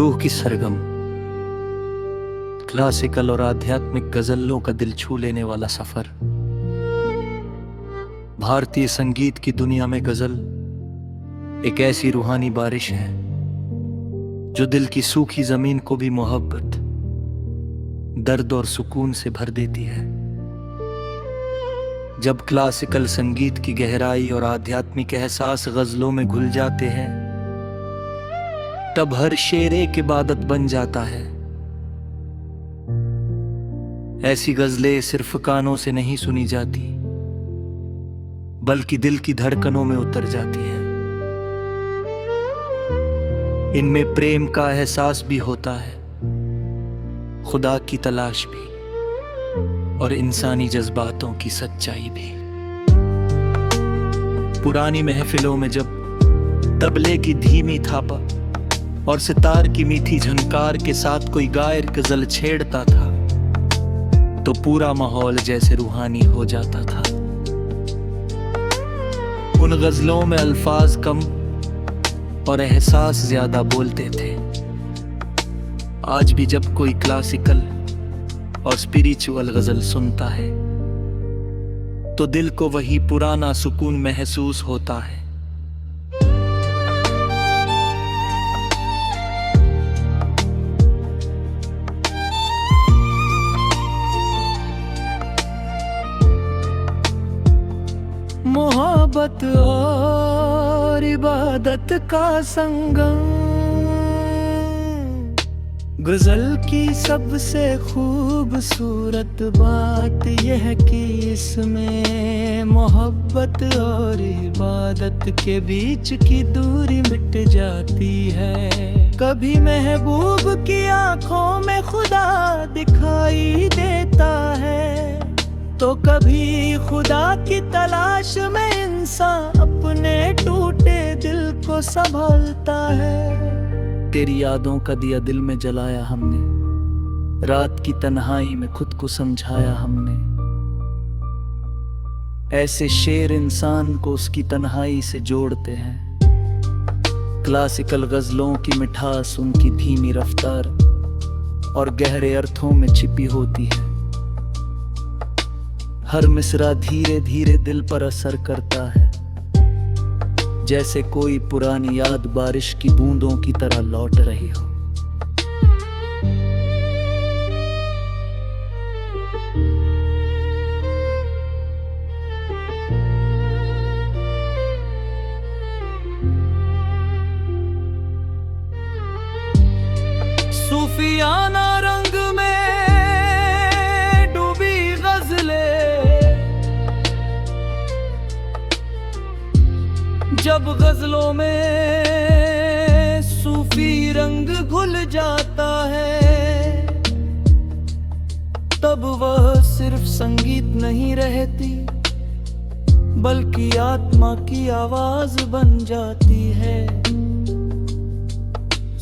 रूह की सरगम, क्लासिकल और आध्यात्मिक गजलों का दिल छू लेने वाला सफर। भारतीय संगीत की दुनिया में गजल एक ऐसी रूहानी बारिश है जो दिल की सूखी जमीन को भी मोहब्बत, दर्द और सुकून से भर देती है। जब क्लासिकल संगीत की गहराई और आध्यात्मिक एहसास गजलों में घुल जाते हैं, तब हर शेर एक इबादत बन जाता है। ऐसी गजलें सिर्फ कानों से नहीं सुनी जाती, बल्कि दिल की धड़कनों में उतर जाती है। इनमें प्रेम का एहसास भी होता है, खुदा की तलाश भी, और इंसानी जज्बातों की सच्चाई भी। पुरानी महफिलों में जब तबले की धीमी थापा और सितार की मीठी झनकार के साथ कोई गायर गजल छेड़ता था, तो पूरा माहौल जैसे रूहानी हो जाता था। उन गजलों में अल्फाज कम और एहसास ज्यादा बोलते थे। आज भी जब कोई क्लासिकल और स्पिरिचुअल गजल सुनता है, तो दिल को वही पुराना सुकून महसूस होता है। मोहब्बत और इबादत का संगम, गजल की सबसे खूबसूरत बात यह कि इसमें मोहब्बत और इबादत के बीच की दूरी मिट जाती है। कभी महबूब की आंखों में खुदा दिखाई देता है, तो कभी खुदा की तलाश में इंसान अपने टूटे दिल को संभालता है। तेरी यादों का दिया दिल में जलाया हमने, रात की तन्हाई में खुद को समझाया हमने। ऐसे शेर इंसान को उसकी तन्हाई से जोड़ते हैं। क्लासिकल गजलों की मिठास उनकी धीमी रफ्तार और गहरे अर्थों में छिपी होती है। हर मिसरा धीरे धीरे दिल पर असर करता है, जैसे कोई पुरानी याद बारिश की बूंदों की तरह लौट रही हो। सूफियाना रंग में डूबी गजलें, जब गजलों में सूफी रंग घुल जाता है, तब वह सिर्फ संगीत नहीं रहती, बल्कि आत्मा की आवाज बन जाती है।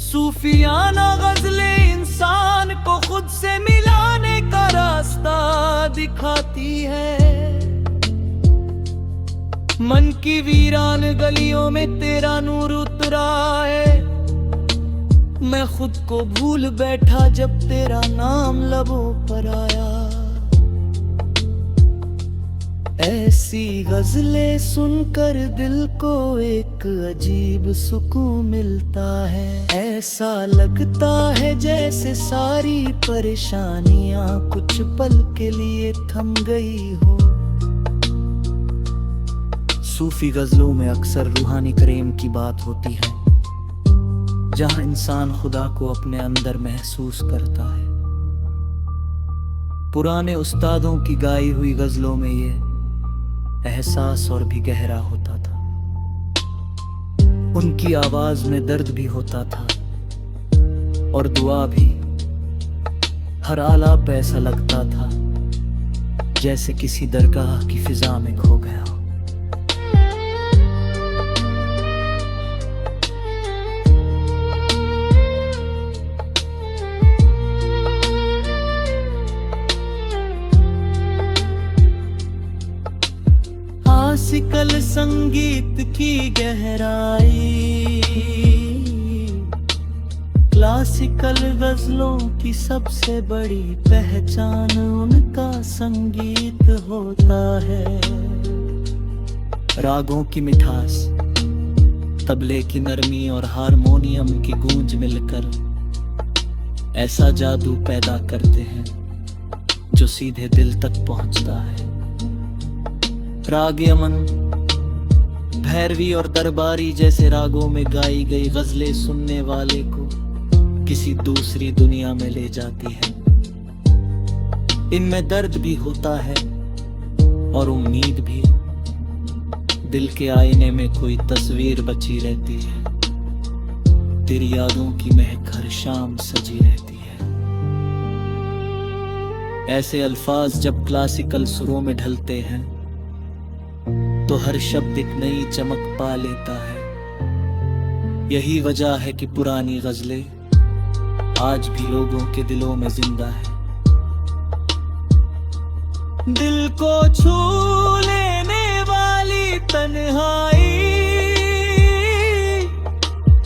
सूफियाना गजलें इंसान को खुद से मिलाने का रास्ता दिखाती है। मन की वीरान गलियों में तेरा नूर उतरा है, मैं खुद को भूल बैठा जब तेरा नाम लबों पर आया। ऐसी गजलें सुनकर दिल को एक अजीब सुकून मिलता है। ऐसा लगता है जैसे सारी परेशानियां कुछ पल के लिए थम गई हो। सूफी गजलों में अक्सर रूहानी प्रेम की बात होती है, जहां इंसान खुदा को अपने अंदर महसूस करता है। पुराने उस्तादों की गाई हुई गजलों में ये एहसास और भी गहरा होता था। उनकी आवाज में दर्द भी होता था और दुआ भी। हर आलाप ऐसा लगता था जैसे किसी दरगाह की फिजा में खो गया हो। क्लासिकल संगीत की गहराई, क्लासिकल गजलों की सबसे बड़ी पहचान उनका संगीत होता है। रागों की मिठास, तबले की नरमी और हारमोनियम की गूंज मिलकर ऐसा जादू पैदा करते हैं जो सीधे दिल तक पहुंचता है। राग यमन, भैरवी और दरबारी जैसे रागों में गाई गई गजलें सुनने वाले को किसी दूसरी दुनिया में ले जाती है। इनमें दर्द भी होता है और उम्मीद भी। दिल के आईने में कोई तस्वीर बची रहती है, तेरी यादों की महक हर शाम सजी रहती है। ऐसे अल्फाज जब क्लासिकल सुरों में ढलते हैं तो हर शब्द एक नई चमक पा लेता है। यही वजह है कि पुरानी गजलें आज भी लोगों के दिलों में जिंदा है। दिल को छू लेने वाली तन्हाई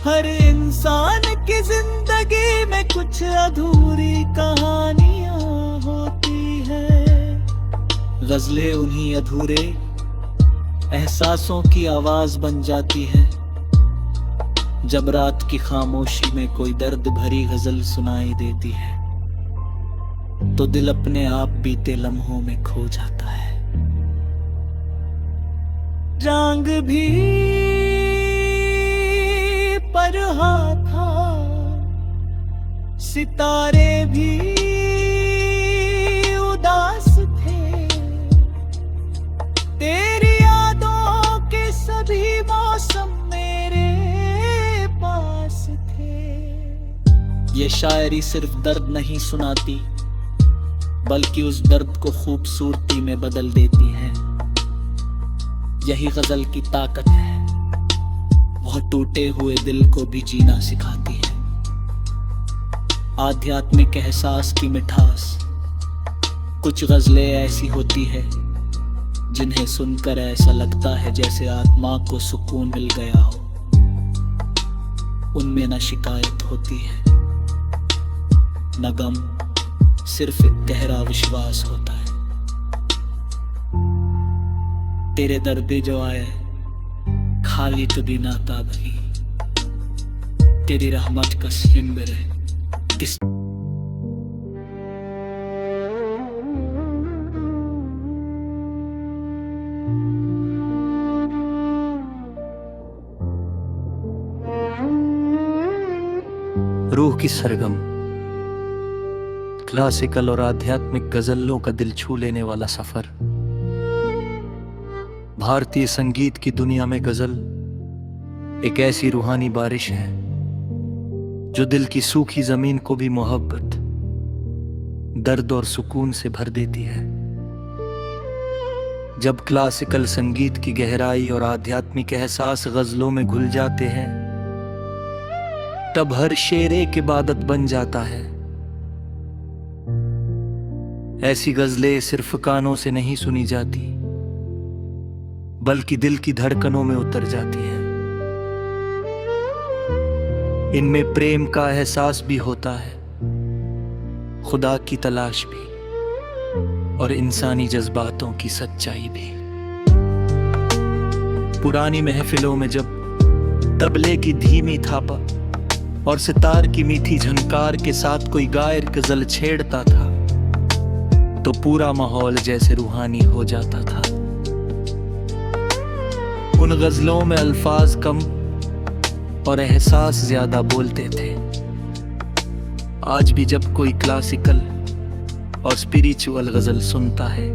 हर इंसान की जिंदगी में कुछ अधूरी कहानियां होती है। गजलें उन्हीं अधूरे एहसासों की आवाज बन जाती है। जब रात की खामोशी में कोई दर्द भरी गजल सुनाई देती है तो दिल अपने आप बीते लम्हों में खो जाता है। रंग भी परहा था, सितारे भी उदास थे, तेरी यादों के सभी मौसम मेरे पास थे। ये शायरी सिर्फ दर्द नहीं सुनाती बल्कि उस दर्द को खूबसूरती में बदल देती है। यही गजल की ताकत है, वह टूटे हुए दिल को भी जीना सिखाती है। आध्यात्मिक एहसास की मिठास, कुछ गजलें ऐसी होती है जिन्हें सुनकर ऐसा लगता है जैसे आत्मा को सुकून मिल गया हो। उनमें न शिकायत होती है न गम, सिर्फ एक गहरा विश्वास होता है। तेरे दर्द जो आए खाली तो दिन आता भई, तेरी रहमत का सिम मेरे किस। रूह की सरगम, क्लासिकल और आध्यात्मिक गजलों का दिल छू लेने वाला सफर। भारतीय संगीत की दुनिया में गजल एक ऐसी रूहानी बारिश है जो दिल की सूखी जमीन को भी मोहब्बत, दर्द और सुकून से भर देती है। जब क्लासिकल संगीत की गहराई और आध्यात्मिक एहसास गजलों में घुल जाते हैं तब हर शेर एक इबादत बन जाता है। ऐसी गजलें सिर्फ कानों से नहीं सुनी जाती बल्कि दिल की धड़कनों में उतर जाती है। इनमें प्रेम का एहसास भी होता है, खुदा की तलाश भी और इंसानी जज्बातों की सच्चाई भी। पुरानी महफिलों में जब तबले की धीमी थापा और सितार की मीठी झनकार के साथ कोई गायर गजल छेड़ता था तो पूरा माहौल जैसे रूहानी हो जाता था। उन गजलों में अल्फाज कम और एहसास ज्यादा बोलते थे। आज भी जब कोई क्लासिकल और स्पिरिचुअल गजल सुनता है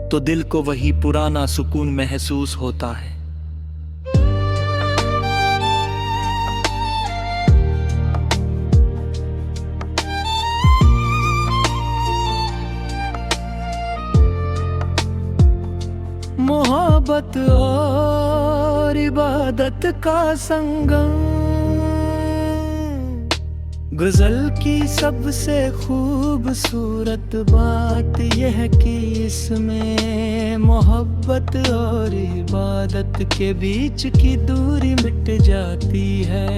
तो दिल को वही पुराना सुकून महसूस होता है। मोहब्बत और इबादत का संगम, गजल की सबसे खूबसूरत बात यह कि इसमें मोहब्बत और इबादत के बीच की दूरी मिट जाती है।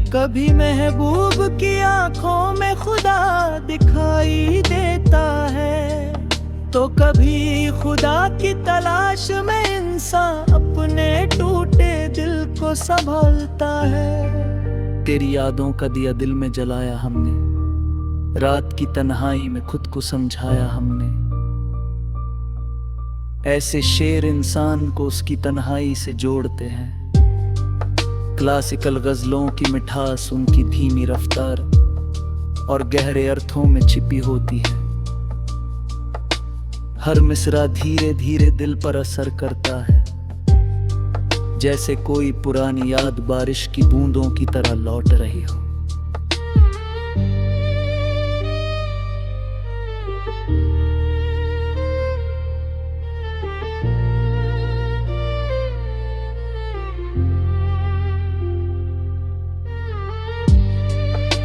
कभी महबूब की आंखों में खुदा दिखाई देता है, तो कभी खुदा की तलाश में इंसान अपने टूटे दिल को संभालता है। तेरी यादों का दिया दिल में जलाया हमने, रात की तन्हाई में खुद को समझाया हमने। ऐसे शेर इंसान को उसकी तन्हाई से जोड़ते हैं। क्लासिकल गजलों की मिठास उनकी धीमी रफ्तार और गहरे अर्थों में छिपी होती है। हर मिसरा धीरे धीरे दिल पर असर करता है, जैसे कोई पुरानी याद बारिश की बूंदों की तरह लौट रही हो।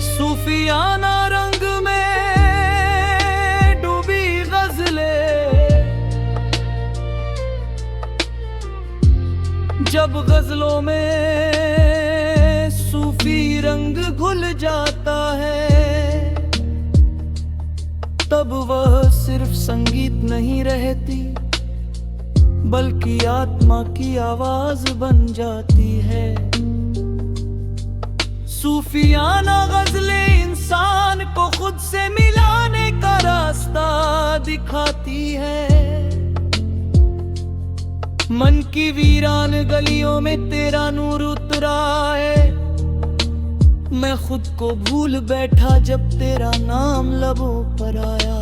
सूफियाना रंग में डूबी गजलें, जब गजलों में सूफी रंग घुल जाता है, तब वह सिर्फ संगीत नहीं रहती, बल्कि आत्मा की आवाज बन जाती है। सूफियाना गजलें इंसान को खुद से मिलाने का रास्ता दिखाती है। मन की वीरान गलियों में तेरा नूर उतरा है, मैं खुद को भूल बैठा जब तेरा नाम लबों पर आया।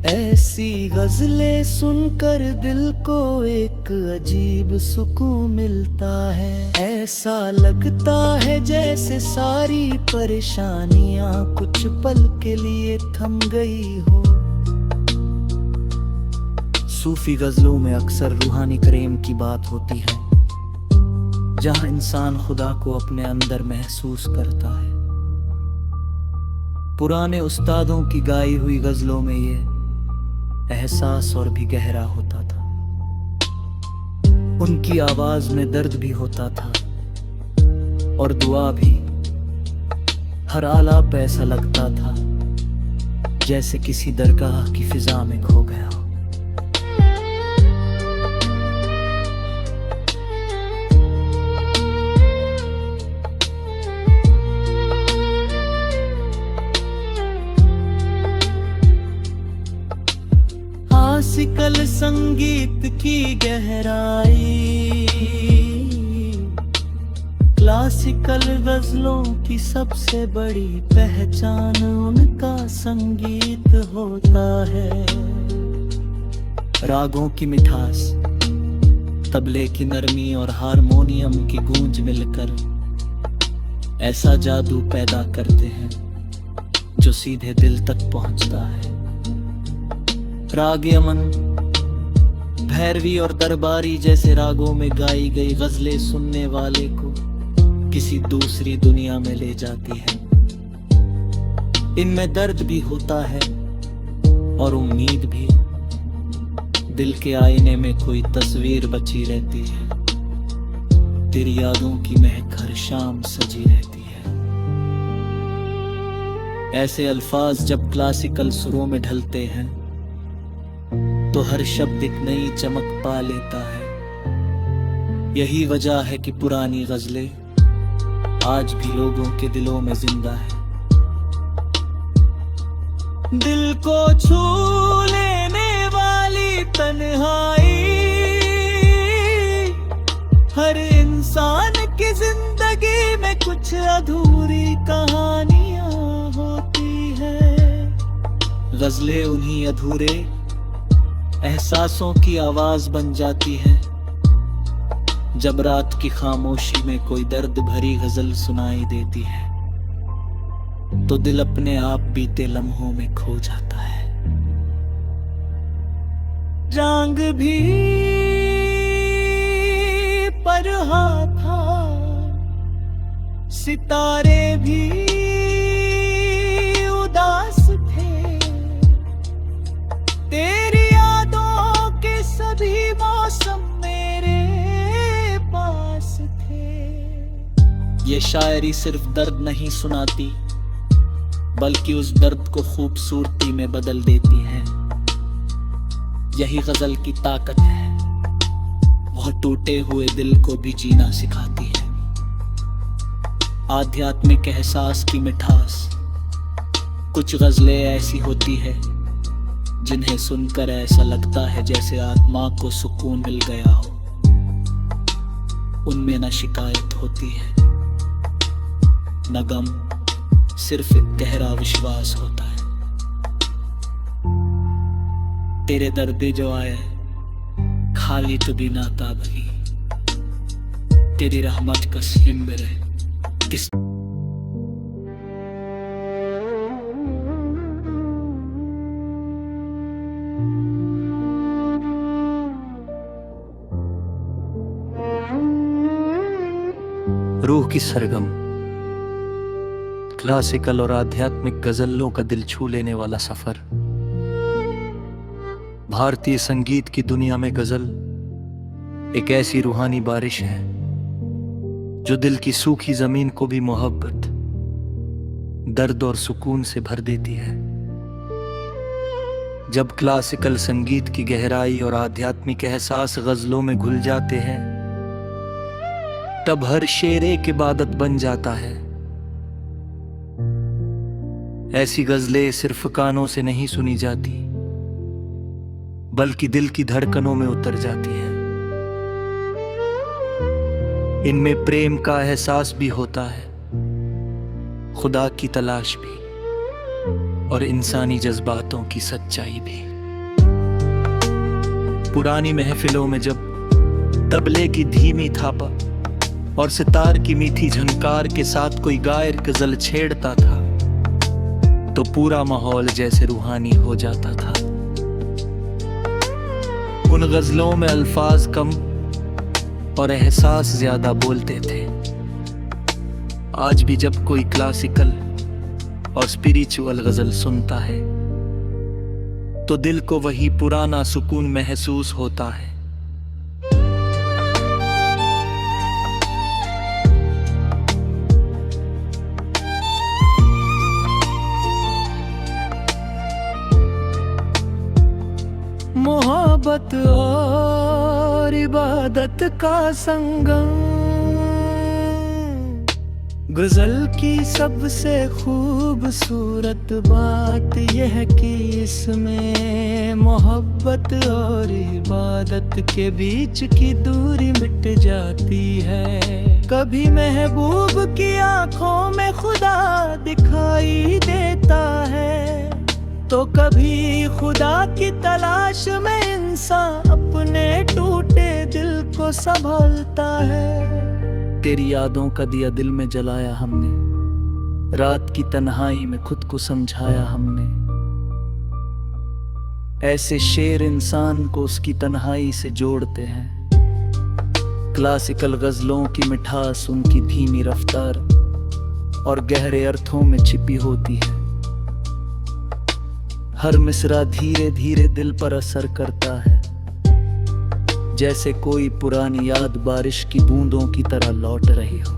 ऐसी गजलें सुनकर दिल को एक अजीब सुकून मिलता है। ऐसा लगता है जैसे सारी परेशानियां कुछ पल के लिए थम गई हो। सूफी गजलों में अक्सर रूहानी प्रेम की बात होती है, जहां इंसान खुदा को अपने अंदर महसूस करता है। पुराने उस्तादों की गाई हुई गजलों में ये एहसास और भी गहरा होता था। उनकी आवाज में दर्द भी होता था और दुआ भी। हर आलाप ऐसा लगता था जैसे किसी दरगाह की फिजा में खो गया हो। क्लासिकल संगीत की गहराई, क्लासिकल गजलों की सबसे बड़ी पहचान उनका संगीत होता है। रागों की मिठास, तबले की नरमी और हारमोनियम की गूंज मिलकर ऐसा जादू पैदा करते हैं जो सीधे दिल तक पहुंचता है। राग यमन, भैरवी और दरबारी जैसे रागों में गाई गई गजलें सुनने वाले को किसी दूसरी दुनिया में ले जाती है। इनमें दर्द भी होता है और उम्मीद भी। दिल के आईने में कोई तस्वीर बची रहती है, तेरी यादों की महक हर शाम सजी रहती है। ऐसे अल्फाज जब क्लासिकल सुरों में ढलते हैं तो हर शब्द एक नई चमक पा लेता है। यही वजह है कि पुरानी गजलें आज भी लोगों के दिलों में जिंदा है। दिल को छू लेने वाली तन्हाई हर इंसान की जिंदगी में कुछ अधूरी कहानियां होती है। गजलें उन्हीं अधूरे एहसासों की आवाज बन जाती है। जब रात की खामोशी में कोई दर्द भरी गजल सुनाई देती है तो दिल अपने आप बीते लम्हों में खो जाता है। रंग भी पढ़ा था सितारे भी उदास थे, तेरी यादों के सभी मौसम मेरे पास थे। ये शायरी सिर्फ दर्द नहीं सुनाती, बल्कि उस दर्द को खूबसूरती में बदल देती है। यही गजल की ताकत है, वह टूटे हुए दिल को भी जीना सिखाती है। आध्यात्मिक एहसास की मिठास, कुछ गजलें ऐसी होती है जिन्हें सुनकर ऐसा लगता है जैसे आत्मा को सुकून मिल गया हो। उनमें न शिकायत होती है न गम, सिर्फ एक गहरा विश्वास होता है। तेरे दर्द जो आए खाली तो दिन आता भली, तेरी रहमत का स्लिम मेरे किस रूह की सरगम, क्लासिकल और आध्यात्मिक गजलों का दिल छू लेने वाला सफर। भारतीय संगीत की दुनिया में गजल एक ऐसी रूहानी बारिश है जो दिल की सूखी जमीन को भी मोहब्बत, दर्द और सुकून से भर देती है। जब क्लासिकल संगीत की गहराई और आध्यात्मिक एहसास गजलों में घुल जाते हैं, तब हर शेर एक इबादत बन जाता है। ऐसी गजलें सिर्फ कानों से नहीं सुनी जाती, बल्कि दिल की धड़कनों में उतर जाती है। इनमें प्रेम का एहसास भी होता है, खुदा की तलाश भी, और इंसानी जज्बातों की सच्चाई भी। पुरानी महफिलों में जब तबले की धीमी थापा और सितार की मीठी झनकार के साथ कोई गायर गजल छेड़ता था, तो पूरा माहौल जैसे रूहानी हो जाता था। उन गजलों में अल्फाज कम और एहसास ज्यादा बोलते थे। आज भी जब कोई क्लासिकल और स्पिरिचुअल गजल सुनता है, तो दिल को वही पुराना सुकून महसूस होता है। मोहब्बत और इबादत का संगम, गजल की सबसे खूबसूरत बात यह कि इसमें मोहब्बत और इबादत के बीच की दूरी मिट जाती है। कभी महबूब की आंखों में खुदा दिखाई देता है, तो कभी खुदा की तलाश में इंसान अपने टूटे दिल को संभालता है। तेरी यादों का दिया दिल में जलाया हमने, रात की तन्हाई में खुद को समझाया हमने। ऐसे शेर इंसान को उसकी तन्हाई से जोड़ते हैं। क्लासिकल गजलों की मिठास उनकी धीमी रफ्तार और गहरे अर्थों में छिपी होती है। हर मिसरा धीरे धीरे दिल पर असर करता है, जैसे कोई पुरानी याद बारिश की बूंदों की तरह लौट रही हो।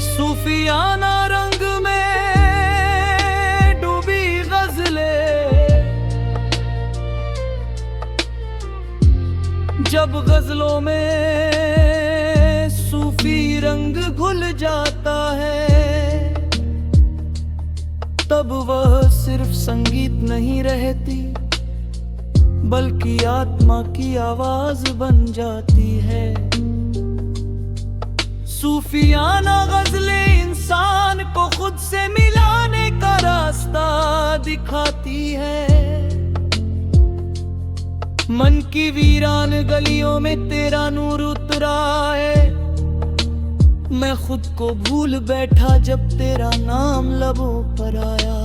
सूफियाना रंग में जब गजलों में सूफी रंग घुल जाता है, तब वह सिर्फ संगीत नहीं रहती, बल्कि आत्मा की आवाज बन जाती है। सूफियाना गजलें इंसान को खुद से मिलाने का रास्ता दिखाती है। मन की वीरान गलियों में तेरा नूर उतरा है, मैं खुद को भूल बैठा जब तेरा नाम लबों पर आया।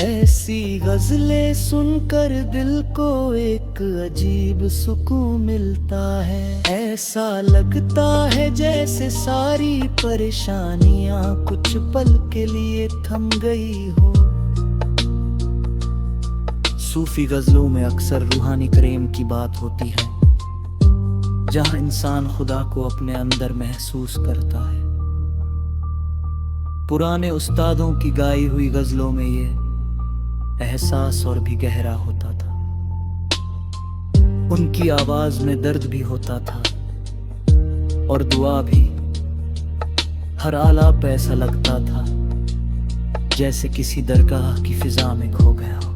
ऐसी गजलें सुनकर दिल को एक अजीब सुकून मिलता है। ऐसा लगता है जैसे सारी परेशानियां कुछ पल के लिए थम गई हो। सूफी गजलों में अक्सर रूहानी प्रेम की बात होती है, जहां इंसान खुदा को अपने अंदर महसूस करता है। पुराने उस्तादों की गाई हुई गजलों में ये एहसास और भी गहरा होता था। उनकी आवाज में दर्द भी होता था और दुआ भी। हर आलाप ऐसा लगता था जैसे किसी दरगाह की फिजा में खो गया हो।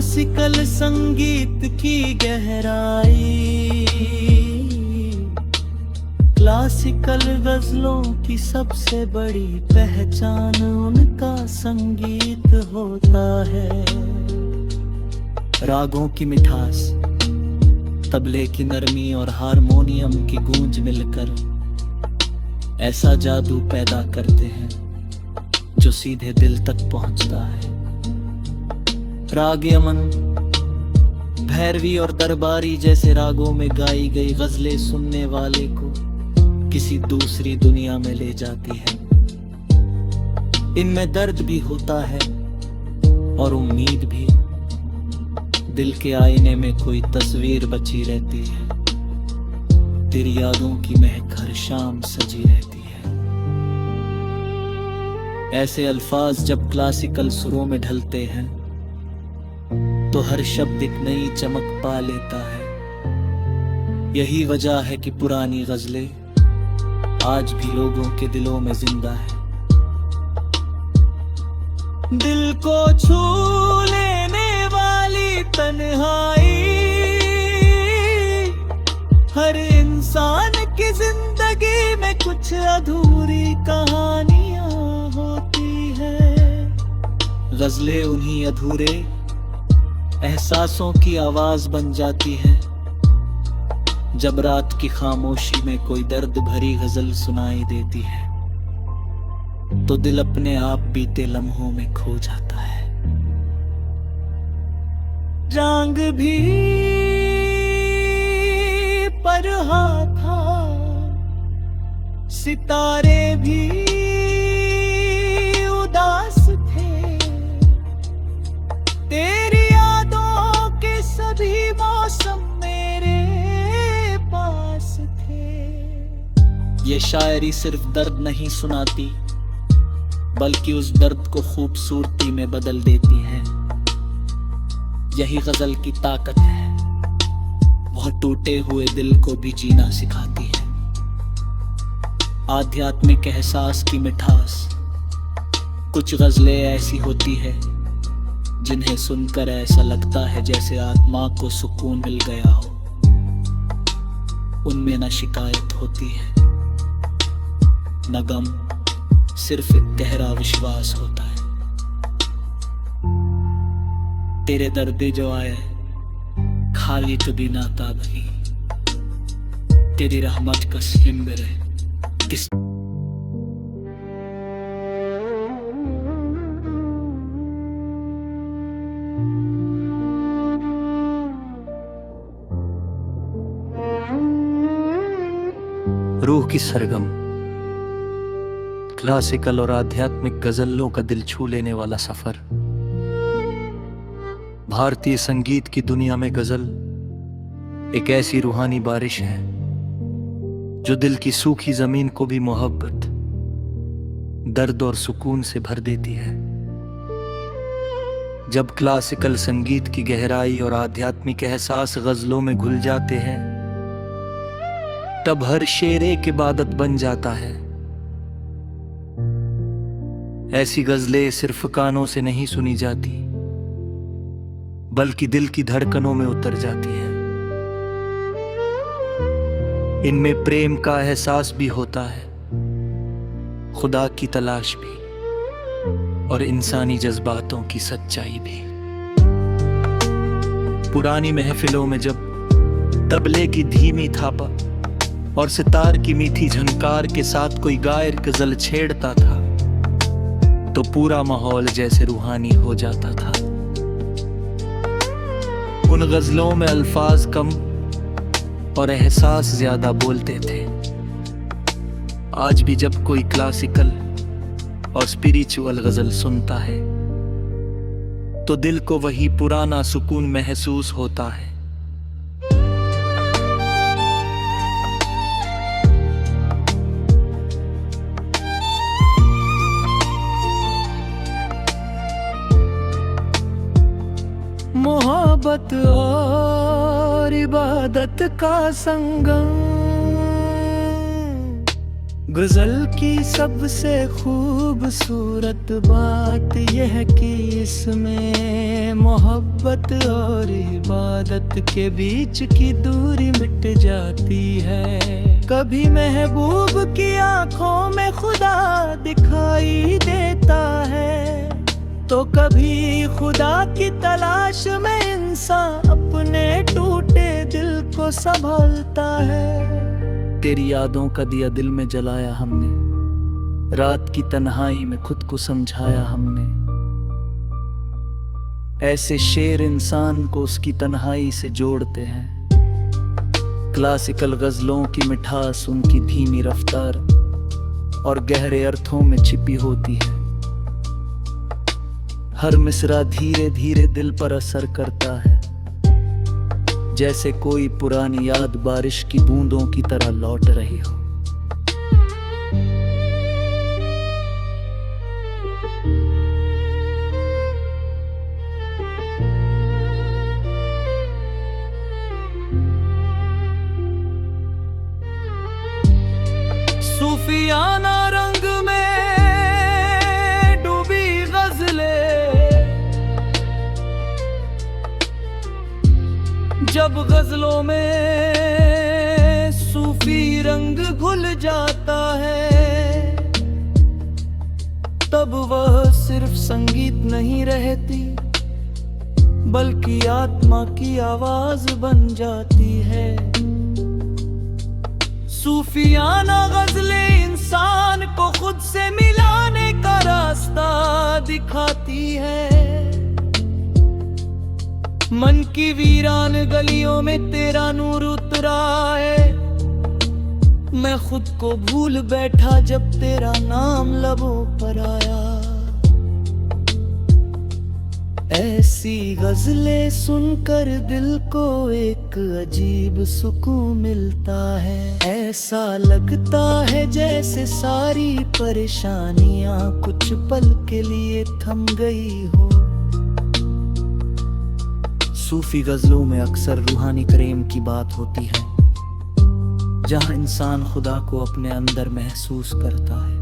क्लासिकल संगीत की गहराई, क्लासिकल गजलों की सबसे बड़ी पहचान उनका संगीत होता है। रागों की मिठास, तबले की नरमी और हारमोनियम की गूंज मिलकर ऐसा जादू पैदा करते हैं जो सीधे दिल तक पहुंचता है। राग यमन, भैरवी और दरबारी जैसे रागों में गाई गई गजलें सुनने वाले को किसी दूसरी दुनिया में ले जाती है। इनमें दर्द भी होता है और उम्मीद भी। दिल के आईने में कोई तस्वीर बची रहती है, तेरी यादों की महक हर शाम सजी रहती है। ऐसे अल्फाज जब क्लासिकल सुरों में ढलते हैं तो हर शब्द एक नई चमक पा लेता है। यही वजह है कि पुरानी गजलें आज भी लोगों के दिलों में जिंदा है। दिल को छू लेने वाली तन्हाई हर इंसान की जिंदगी में कुछ अधूरी कहानियां होती है। गजलें उन्हीं अधूरे एहसासों की आवाज बन जाती है। जब रात की खामोशी में कोई दर्द भरी गजल सुनाई देती है तो दिल अपने आप बीते लम्हों में खो जाता है। रंग भी परहा था, सितारे भी उदास थे, तेरी यादों के सभी मौसम मेरे पास थे। ये शायरी सिर्फ दर्द नहीं सुनाती बल्कि उस दर्द को खूबसूरती में बदल देती है। यही गजल की ताकत है, वह टूटे हुए दिल को भी जीना सिखाती है। आध्यात्मिक एहसास की मिठास, कुछ गजलें ऐसी होती है जिन्हें सुनकर ऐसा लगता है जैसे आत्मा को सुकून मिल गया हो। उनमें न शिकायत होती है न गम, सिर्फ एक गहरा विश्वास होता है। तेरे दर्द जो आए खाली कभी नाता बनी, तेरी रहमत का सिम रहे किस रूह की सरगम, क्लासिकल और आध्यात्मिक गजलों का दिल छू लेने वाला सफर। भारतीय संगीत की दुनिया में गजल एक ऐसी रूहानी बारिश है जो दिल की सूखी जमीन को भी मोहब्बत, दर्द और सुकून से भर देती है। जब क्लासिकल संगीत की गहराई और आध्यात्मिक एहसास गजलों में घुल जाते हैं तब हर शेर एक इबादत बन जाता है। ऐसी गजलें सिर्फ कानों से नहीं सुनी जाती बल्कि दिल की धड़कनों में उतर जाती है। इनमें प्रेम का एहसास भी होता है, खुदा की तलाश भी और इंसानी जज्बातों की सच्चाई भी। पुरानी महफिलों में जब तबले की धीमी थापा और सितार की मीठी झनकार के साथ कोई गायर गजल छेड़ता था तो पूरा माहौल जैसे रूहानी हो जाता था। उन गजलों में अल्फाज कम और एहसास ज्यादा बोलते थे। आज भी जब कोई क्लासिकल और स्पिरिचुअल गजल सुनता है तो दिल को वही पुराना सुकून महसूस होता है। मोहब्बत और इबादत का संगम, गजल की सबसे खूबसूरत बात यह कि इसमें मोहब्बत और इबादत के बीच की दूरी मिट जाती है। कभी महबूब की आंखों में खुदा दिखाई देता है तो कभी खुदा की तलाश में इंसान अपने टूटे दिल को संभालता है। तेरी यादों का दिया दिल में जलाया हमने, रात की तन्हाई में खुद को समझाया हमने। ऐसे शेर इंसान को उसकी तन्हाई से जोड़ते हैं। क्लासिकल गजलों की मिठास उनकी धीमी रफ्तार और गहरे अर्थों में छिपी होती है। हर मिसरा धीरे धीरे दिल पर असर करता है, जैसे कोई पुरानी याद बारिश की बूंदों की तरह लौट रही हो। सूफियाना रंग में डूबी गजलें, जब गजलों में सूफी रंग घुल जाता है तब वह सिर्फ संगीत नहीं रहती बल्कि आत्मा की आवाज बन जाती है। सूफियाना गजलें इंसान को खुद से मिलाने का रास्ता दिखाती है। मन की वीरान गलियों में तेरा नूर उतरा है, मैं खुद को भूल बैठा जब तेरा नाम लबों पर आया। ऐसी गजलें सुनकर दिल को एक अजीब सुकून मिलता है। ऐसा लगता है जैसे सारी परेशानियां कुछ पल के लिए थम गई हो। सूफी गजलों में अक्सर रूहानी प्रेम की बात होती है, जहां इंसान खुदा को अपने अंदर महसूस करता है।